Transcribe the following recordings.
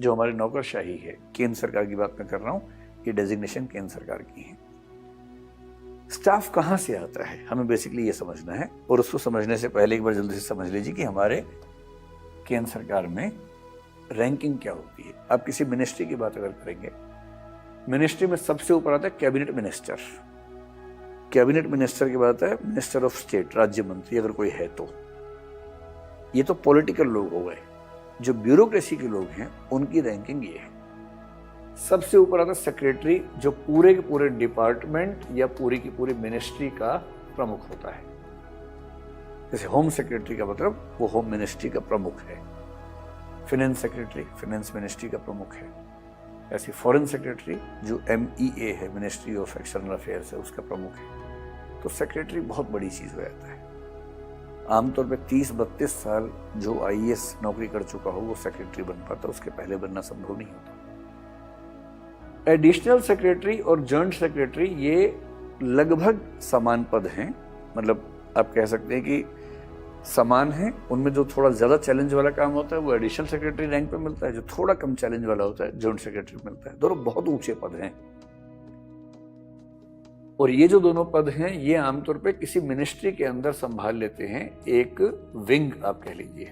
जो हमारी नौकरशाही है, केंद्र सरकार की बात मैं कर रहा हूं, ये डेजिग्नेशन केंद्र सरकार की है। स्टाफ कहां से आता है, हमें बेसिकली ये समझना है। और उसको समझने से पहले एक बार जल्दी से समझ लीजिए कि हमारे केंद्र सरकार में रैंकिंग क्या होती है। आप किसी मिनिस्ट्री की बात अगर करेंगे, मिनिस्ट्री में सबसे ऊपर आता है कैबिनेट मिनिस्टर। कैबिनेट मिनिस्टर के बाद है मिनिस्टर ऑफ स्टेट, राज्य मंत्री अगर कोई है तो। ये तो पॉलिटिकल लोग हो गए। जो ब्यूरोक्रेसी के लोग हैं उनकी रैंकिंग ये है। सबसे ऊपर आता है सेक्रेटरी, जो पूरे के पूरे डिपार्टमेंट या पूरी की पूरी मिनिस्ट्री का प्रमुख होता है। जैसे होम सेक्रेटरी का मतलब वो होम मिनिस्ट्री का प्रमुख है। फाइनेंस सेक्रेटरी फाइनेंस मिनिस्ट्री का प्रमुख है। ऐसी फॉरेन सेक्रेटरी जो MEA है, मिनिस्ट्री ऑफ एक्सटर्नल अफेयर्स है, उसका प्रमुख है। तो सेक्रेटरी बहुत बड़ी चीज हो जाता है। आमतौर पे 30-32 साल जो IAS नौकरी कर चुका हो वो सेक्रेटरी बन पाता, उसके पहले बनना संभव नहीं होता। एडिशनल सेक्रेटरी और जॉइंट सेक्रेटरी ये लगभग समान पद हैं, मतलब आप कह सकते हैं कि समान है। उनमें जो थोड़ा ज्यादा चैलेंज वाला काम होता है वो एडिशनल सेक्रेटरी रैंक पे मिलता है, जो थोड़ा कम चैलेंज वाला होता है जॉइंट सेक्रेटरी मिलता है। दोनों बहुत ऊंचे पद हैं। और ये जो दोनों पद हैं ये आमतौर पे किसी मिनिस्ट्री के अंदर संभाल लेते हैं। एक विंग आप कह लीजिए,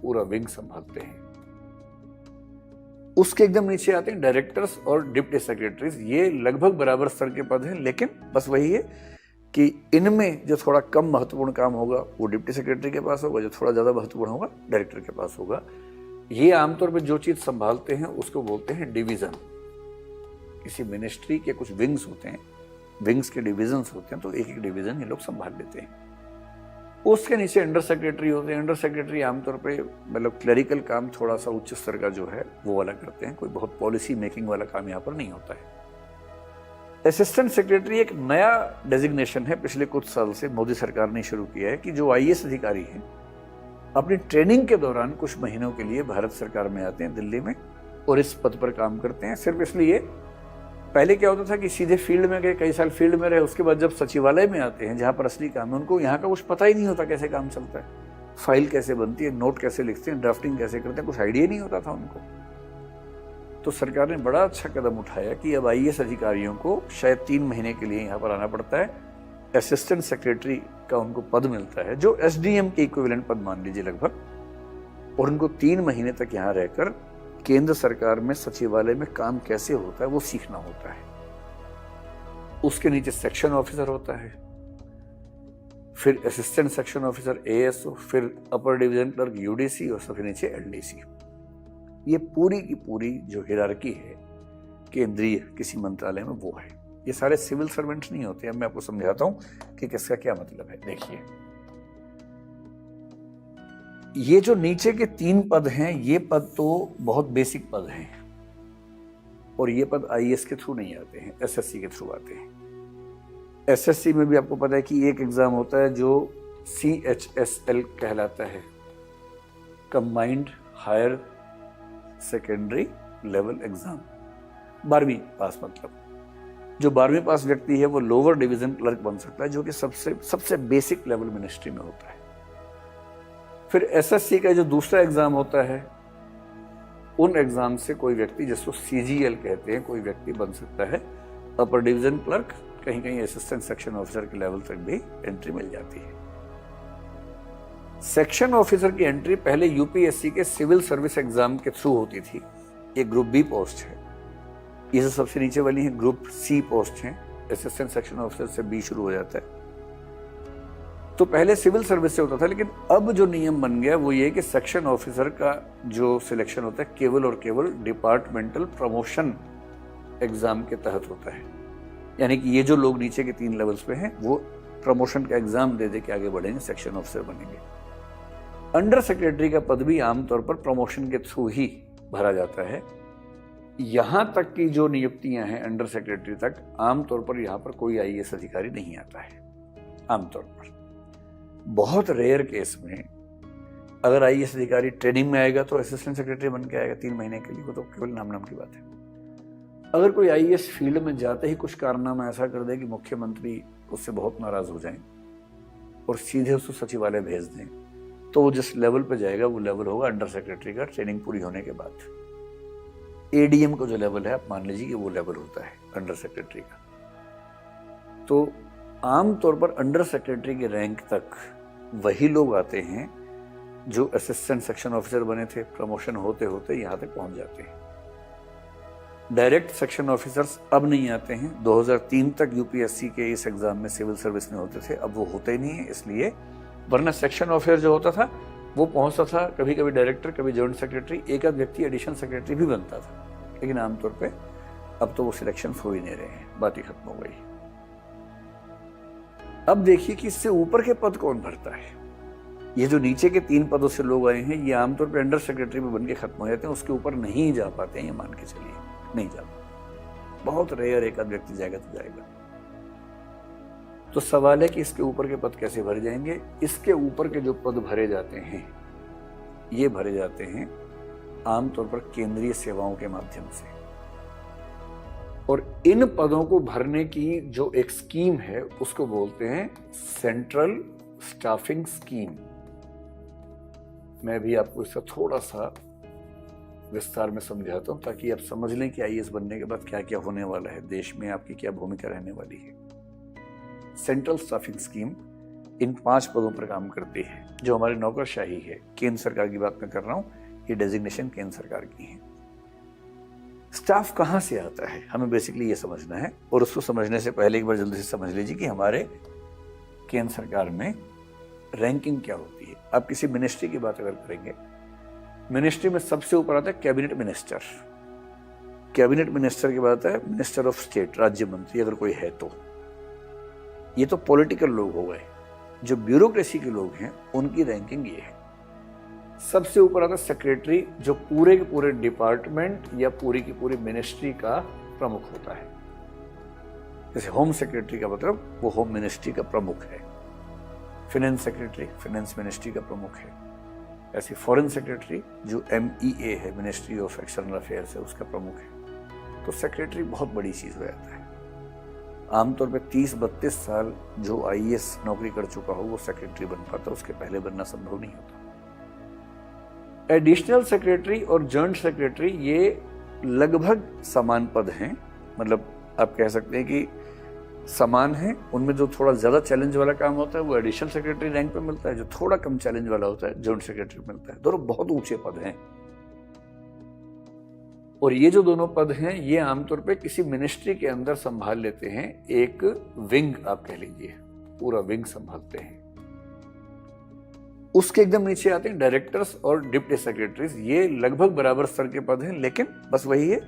पूरा विंग संभालते हैं। उसके एकदम नीचे आते हैं डायरेक्टर्स और डिप्टी सेक्रेटरीज। ये लगभग बराबर स्तर के पद हैं, लेकिन बस वही है कि इनमें जो थोड़ा कम महत्वपूर्ण काम होगा वो डिप्टी सेक्रेटरी के पास होगा, जो थोड़ा ज्यादा महत्वपूर्ण होगा डायरेक्टर के पास होगा। ये आमतौर पर जो चीज संभालते हैं उसको बोलते हैं डिवीजन। किसी मिनिस्ट्री के कुछ विंग्स होते हैं, विंग्स के डिविजन्स होते हैं, तो एक एक डिवीजन ये लोग संभाल लेते हैं। उसके नीचे अंडर सेक्रेटरी होते हैं। अंडर सेक्रेटरी आमतौर पे मतलब क्लरिकल काम थोड़ा सा उच्च स्तर का जो है वो वाला करते हैं, कोई बहुत पॉलिसी मेकिंग वाला काम यहाँ पर नहीं होता है। असिस्टेंट सेक्रेटरी एक नया डेजिग्नेशन है, पिछले कुछ साल से मोदी सरकार ने शुरू किया है कि जो IAS अधिकारी हैं अपनी ट्रेनिंग के दौरान कुछ महीनों के लिए भारत सरकार में आते हैं दिल्ली में और इस पद पर काम करते हैं। सिर्फ इसलिए, पहले क्या होता था कि सीधे फील्ड में गए, कई साल फील्ड में रहे, उसके बाद जब सचिवालय में आते हैं जहां पर असली काम है, उनको यहाँ का कुछ पता ही नहीं होता कैसे काम चलता है, फाइल कैसे बनती है, नोट कैसे लिखते हैं, ड्राफ्टिंग कैसे करते हैं, कुछ आइडिया नहीं होता था उनको। तो सरकार ने बड़ा अच्छा कदम उठाया कि अब IAS अधिकारियों को शायद 3 महीने के लिए यहाँ पर आना पड़ता है। असिस्टेंट सेक्रेटरी का उनको पद मिलता है, जो SDM के इक्विवेलेंट पद मान लीजिए लगभग, और उनको 3 महीने तक यहाँ रहकर केंद्र सरकार में सचिवालय में काम कैसे होता है वो सीखना होता है। उसके नीचे सेक्शन ऑफिसर होता है, फिर असिस्टेंट सेक्शन ऑफिसर ASO, फिर अपर डिवीजन क्लर्क UDC और सबसे नीचे LDC। ये पूरी की पूरी जो हिरार्की है केंद्रीय किसी मंत्रालय में वो है। ये सारे सिविल सर्वेंट्स नहीं होते। अब मैं आपको समझाता हूं कि किसका क्या मतलब है। देखिए, ये जो नीचे के 3 पद हैं ये पद तो बहुत बेसिक पद हैं और ये पद IAS के थ्रू नहीं आते हैं, SSC के थ्रू आते हैं। SSC में भी आपको पता है कि एक एग्जाम होता है जो CHSL कहलाता है, combined higher secondary level exam. 12वीं पास मतलब जो 12वीं पास व्यक्ति है वो लोअर डिवीजन क्लर्क बन सकता है, जो कि सबसे बेसिक लेवल मिनिस्ट्री में होता है। फिर SSC का जो दूसरा एग्जाम होता है, उन एग्जाम से कोई व्यक्ति, जिसको CGL कहते हैं, कोई व्यक्ति बन सकता है अपर डिवीजन क्लर्क, कहीं कहीं असिस्टेंट सेक्शन ऑफिसर के लेवल तक भी एंट्री मिल जाती है। सेक्शन ऑफिसर की एंट्री पहले UPSC के सिविल सर्विस एग्जाम के थ्रू होती थी। ये ग्रुप B पोस्ट है। ये जो सबसे नीचे वाली है ग्रुप C पोस्ट है। असिस्टेंट सेक्शन ऑफिसर से B शुरू हो जाता है। तो पहले सिविल सर्विस से होता था, लेकिन अब जो नियम बन गया वो ये कि सेक्शन ऑफिसर का जो सिलेक्शन होता है केवल और केवल डिपार्टमेंटल प्रमोशन एग्जाम के तहत होता है। यानी कि ये जो लोग नीचे के 3 लेवल्स पे हैं वो प्रमोशन का एग्जाम दे के आगे बढ़ेंगे, सेक्शन ऑफिसर बनेंगे। अंडर सेक्रेटरी का पद भी आमतौर पर प्रमोशन के थ्रू ही भरा जाता है। यहां तक की जो नियुक्तियां हैं अंडर सेक्रेटरी तक, आमतौर पर यहां पर कोई IAS अधिकारी नहीं आता है। आमतौर पर बहुत रेयर केस में अगर IAS अधिकारी ट्रेनिंग में आएगा तो असिस्टेंट सेक्रेटरी बन के आएगा 3 महीने के लिए, वो तो केवल नाम की बात है। अगर कोई IAS फील्ड में जाते ही कुछ कारनामा ऐसा कर दे कि मुख्यमंत्री उससे बहुत नाराज हो जाएं और सीधे उसको सचिवालय भेज दें, तो वो जिस लेवल पे जाएगा वो लेवल होगा अंडर सेक्रेटरी का, ट्रेनिंग पूरी होने के बाद। एडीएम का जो लेवल है आप मान लीजिए कि वो लेवल होता है अंडर सेक्रेटरी का। तो आमतौर पर अंडर सेक्रेटरी के रैंक तक वही लोग आते हैं जो असिस्टेंट सेक्शन ऑफिसर बने थे, प्रमोशन होते होते यहाँ तक पहुंच जाते हैं। डायरेक्ट सेक्शन ऑफिसर्स अब नहीं आते हैं। 2003 तक यूपीएससी के इस एग्जाम में सिविल सर्विस में होते थे, अब वो होते ही नहीं है इसलिए। वरना सेक्शन ऑफिसर जो होता था वो पहुंचता था कभी कभी डायरेक्टर, कभी जॉइंट सेक्रेटरी, एक आध व्यक्ति एडिशनल सेक्रेटरी भी बनता था। लेकिन आमतौर पे अब तो वो सिलेक्शन हो ही नहीं रहे हैं, बात ही खत्म हो गई। अब देखिए कि इससे ऊपर के पद कौन भरता है। ये जो नीचे के 3 पदों से लोग आए हैं ये आमतौर पे अंडर सेक्रेटरी में बन के खत्म हो जाते हैं, उसके ऊपर नहीं जा पाते हैं, ये मान के चलिए नहीं जा पाते। बहुत रेयर एक आध व्यक्ति जाएगा तो जाएगा। तो सवाल है कि इसके ऊपर के पद कैसे भरे जाएंगे। इसके ऊपर के जो पद भरे जाते हैं ये भरे जाते हैं आमतौर पर केंद्रीय सेवाओं के माध्यम से। और इन पदों को भरने की जो एक स्कीम है उसको बोलते हैं सेंट्रल स्टाफिंग स्कीम। मैं भी आपको इसका थोड़ा सा विस्तार में समझाता हूं ताकि आप समझ लें कि आईएएस बनने के बाद क्या क्या होने वाला है, देश में आपकी क्या भूमिका रहने वाली है। सेंट्रल स्टाफिंग स्कीम इन 5 पदों पर काम करती है जो हमारी नौकरशाही है। केंद्र सरकार की बात मैं कर रहा हूं, ये डेजिग्नेशन केंद्र सरकार की है। स्टाफ कहां से आता है हमें बेसिकली ये समझना है, और उसको समझने से पहले एक बार जल्दी से समझ लीजिए कि हमारे केंद्र सरकार में रैंकिंग क्या होती है। आप किसी मिनिस्ट्री की बात अगर करेंगे, मिनिस्ट्री में सबसे ऊपर आता है कैबिनेट मिनिस्टर। कैबिनेट मिनिस्टर की बात है मिनिस्टर ऑफ स्टेट, राज्य मंत्री अगर कोई है तो। ये तो पॉलिटिकल लोग हो गए। जो ब्यूरोक्रेसी के लोग हैं उनकी रैंकिंग ये है। सबसे ऊपर आता है सेक्रेटरी, जो पूरे के पूरे डिपार्टमेंट या पूरी की पूरी मिनिस्ट्री का प्रमुख होता है। जैसे होम सेक्रेटरी का मतलब वो होम मिनिस्ट्री का प्रमुख है। फाइनेंस सेक्रेटरी फाइनेंस मिनिस्ट्री का प्रमुख है। ऐसे फॉरेन सेक्रेटरी जो MEA है, मिनिस्ट्री ऑफ एक्सटर्नल अफेयर्स है, उसका प्रमुख है। तो सेक्रेटरी बहुत बड़ी चीज हो जाता है। आमतौर पे 30-32 साल जो IAS नौकरी कर चुका हो वो सेक्रेटरी बन पाता, उसके पहले बनना संभव नहीं होता। एडिशनल सेक्रेटरी और जॉइंट सेक्रेटरी ये लगभग समान पद हैं, मतलब आप कह सकते हैं कि समान है। उनमें जो थोड़ा ज्यादा चैलेंज वाला काम होता है वो एडिशनल सेक्रेटरी रैंक पे मिलता है, जो थोड़ा कम चैलेंज वाला होता है जॉइंट सेक्रेटरी मिलता है। दोनों बहुत ऊंचे पद हैं। और ये जो दोनों पद हैं ये आमतौर पे किसी मिनिस्ट्री के अंदर संभाल लेते हैं। एक विंग आप कह लीजिए, पूरा विंग संभालते हैं। उसके एकदम नीचे आते हैं डायरेक्टर्स और डिप्टी सेक्रेटरीज। ये लगभग बराबर स्तर के पद हैं, लेकिन बस वही है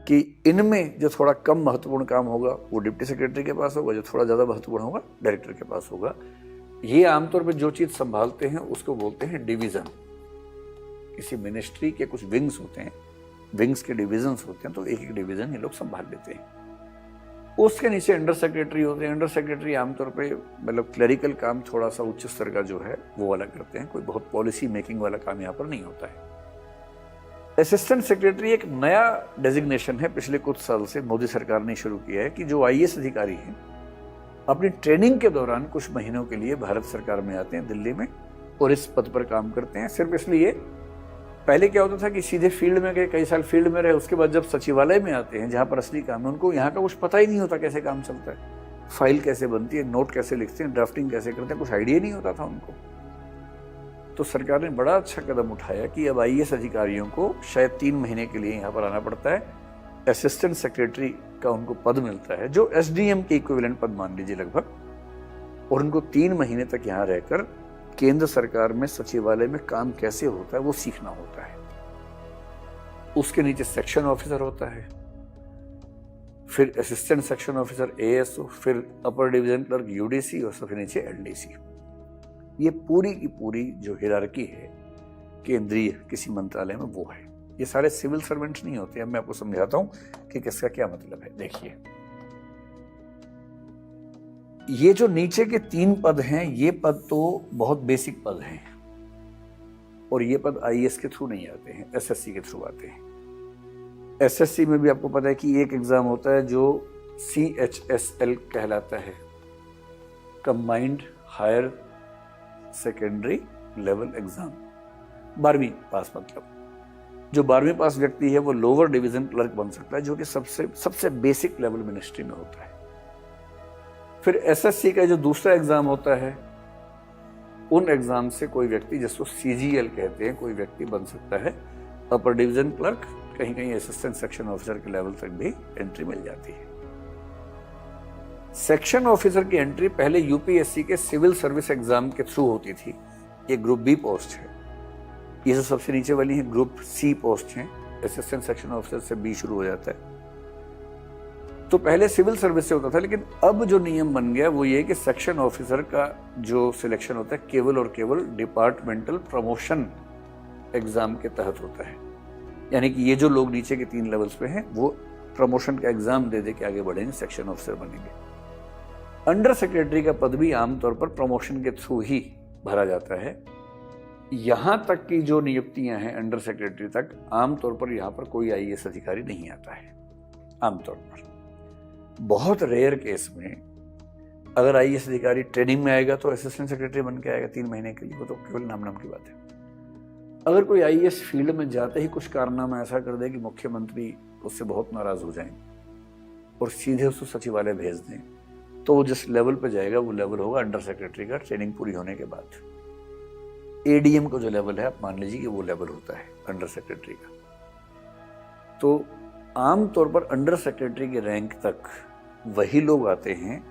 कि इनमें जो थोड़ा कम महत्वपूर्ण काम होगा वो डिप्टी सेक्रेटरी के पास होगा, जो थोड़ा ज्यादा महत्वपूर्ण होगा डायरेक्टर के पास होगा। ये आमतौर पर जो चीज संभालते हैं उसको बोलते हैं डिवीजन। किसी मिनिस्ट्री के कुछ विंग्स होते हैं, विंग्स के डिविजन्स होते हैं, तो एक एक डिवीजन ये लोग संभाल लेते हैं। उसके नीचे अंडर सेक्रेटरी होते हैं। अंडर सेक्रेटरी आमतौर पे मतलब क्लरिकल काम थोड़ा सा उच्च स्तर का जो है वो वाला करते हैं, कोई बहुत पॉलिसी मेकिंग वाला काम यहाँ पर नहीं होता है। असिस्टेंट सेक्रेटरी एक नया डेजिग्नेशन है, पिछले कुछ साल से मोदी सरकार ने शुरू किया है कि जो IAS अधिकारी हैं अपनी ट्रेनिंग के दौरान कुछ महीनों के लिए भारत सरकार में आते हैं दिल्ली में और इस पद पर काम करते हैं। सिर्फ इसलिए, पहले क्या होता था कि सीधे फील्ड में गए, कई साल फील्ड में रहे, उसके बाद जब सचिवालय में आते हैं जहां पर असली काम है, उनको यहाँ का कुछ पता ही नहीं होता कैसे काम चलता है, फाइल कैसे बनती है, नोट कैसे लिखते हैं, ड्राफ्टिंग कैसे करते हैं, कुछ आइडिया नहीं होता था उनको। तो सरकार ने बड़ा अच्छा कदम उठाया कि अब IAS अधिकारियों को शायद 3 महीने के लिए यहाँ पर आना पड़ता है। असिस्टेंट सेक्रेटरी का उनको पद मिलता है जो SDM के इक्विवेलेंट पद मान लीजिए लगभग, और उनको 3 महीने तक यहाँ रहकर केंद्र सरकार में सचिवालय में काम कैसे होता है वो सीखना होता है। उसके नीचे सेक्शन ऑफिसर होता है, फिर असिस्टेंट सेक्शन ऑफिसर ASO, फिर अपर डिवीजन क्लर्क UDC और सबसे नीचे LDC। ये पूरी की पूरी जो हिरार्की है केंद्रीय किसी मंत्रालय में वो है। ये सारे सिविल सर्वेंट्स नहीं होते। अब मैं आपको समझाता हूं कि किसका क्या मतलब है। देखिए, ये जो नीचे के 3 पद हैं ये पद तो बहुत बेसिक पद हैं और ये पद IAS के थ्रू नहीं आते हैं, SSC के थ्रू आते हैं। SSC में भी आपको पता है कि एक एग्जाम होता है जो CHSL कहलाता है, combined higher secondary level exam, 12वीं पास मतलब। जो 12वीं पास व्यक्ति है वो लोअर डिवीजन क्लर्क बन सकता है, जो कि सबसे बेसिक लेवल मिनिस्ट्री में होता है। फिर एसएससी का जो दूसरा एग्जाम होता है, उन एग्जाम से कोई व्यक्ति, जिसको सीजीएल कहते हैं, कोई व्यक्ति बन सकता है अपर डिवीजन क्लर्क, कहीं कहीं असिस्टेंट सेक्शन ऑफिसर के लेवल तक भी एंट्री मिल जाती है। सेक्शन ऑफिसर की एंट्री पहले यूपीएससी के सिविल सर्विस एग्जाम के थ्रू होती थी। ये ग्रुप बी पोस्ट है। ये जो सबसे नीचे वाली है ग्रुप सी पोस्ट है। असिस्टेंट सेक्शन ऑफिसर से बी शुरू हो जाता है। तो पहले सिविल सर्विस से होता था, लेकिन अब जो नियम बन गया वो ये कि सेक्शन ऑफिसर का जो सिलेक्शन होता है केवल और केवल डिपार्टमेंटल प्रमोशन एग्जाम के तहत होता है। यानी कि ये जो लोग नीचे के 3 लेवल्स पे हैं वो प्रमोशन का एग्जाम दे के आगे बढ़ेंगे, सेक्शन ऑफिसर बनेंगे। अंडर सेक्रेटरी का पद भी आमतौर पर प्रमोशन के थ्रू ही भरा जाता है। यहां तक की जो नियुक्तियां हैं अंडर सेक्रेटरी तक, आमतौर पर यहां पर कोई आईएएस अधिकारी नहीं आता है। आमतौर पर बहुत रेयर केस में अगर आईएएस अधिकारी ट्रेनिंग में आएगा तो असिस्टेंट सेक्रेटरी बन के आएगा 3 महीने के लिए, वो तो केवल नाम की बात है। अगर कोई आईएएस फील्ड में जाते ही कुछ कारनामा ऐसा कर दे कि मुख्यमंत्री उससे बहुत नाराज हो जाएं और सीधे उसको सचिवालय भेज दें, तो वो जिस लेवल पे जाएगा वो लेवल होगा अंडर सेक्रेटरी का, ट्रेनिंग पूरी होने के बाद। एडीएम का जो लेवल है, आप मान लीजिए कि वो लेवल होता है अंडर सेक्रेटरी का। तो आमतौर पर अंडर सेक्रेटरी के रैंक तक वही लोग आते हैं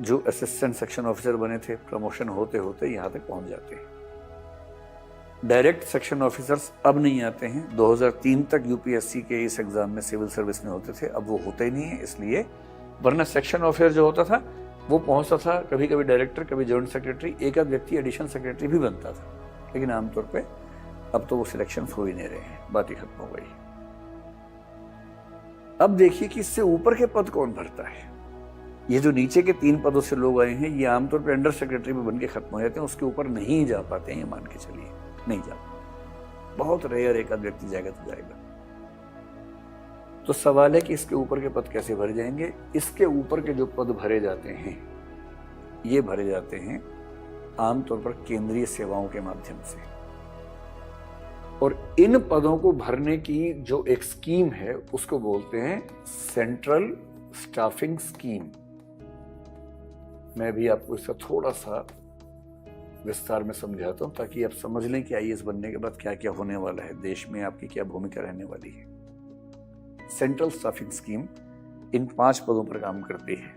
जो असिस्टेंट सेक्शन ऑफिसर बने थे, प्रमोशन होते होते यहां तक पहुंच जाते हैं। डायरेक्ट सेक्शन ऑफिसर्स अब नहीं आते हैं। 2003 तक यूपीएससी के इस एग्जाम में सिविल सर्विस में होते थे, अब वो होते ही नहीं है इसलिए। वरना सेक्शन ऑफिसर जो होता था वो पहुंचता था कभी कभी डायरेक्टर, कभी जॉइंट सेक्रेटरी, एक आध व्यक्ति एडिशनल सेक्रेटरी भी बनता था। लेकिन आमतौर पे अब तो वो सिलेक्शन हो ही नहीं रहे हैं, बात ही खत्म हो गई। अब देखिए कि इससे ऊपर के पद कौन भरता है। ये जो नीचे के 3 पदों से लोग आए हैं, ये आमतौर पे अंडर सेक्रेटरी में बन के खत्म हो जाते हैं, उसके ऊपर नहीं जा पाते हैं। ये मान के चलिए नहीं जा पाते, बहुत रेयर एक आध व्यक्ति जाएगा तो जाएगा। तो सवाल है कि इसके ऊपर के पद कैसे भरे जाएंगे। इसके ऊपर के जो पद भरे जाते हैं, ये भरे जाते हैं आमतौर पर केंद्रीय सेवाओं के माध्यम से। और इन पदों को भरने की जो एक स्कीम है उसको बोलते हैं सेंट्रल स्टाफिंग स्कीम। मैं भी आपको इसका थोड़ा सा विस्तार में समझाता हूं ताकि आप समझ लें कि आईएएस बनने के बाद क्या क्या होने वाला है, देश में आपकी क्या भूमिका रहने वाली है। सेंट्रल स्टाफिंग स्कीम इन 5 पदों पर काम करती है।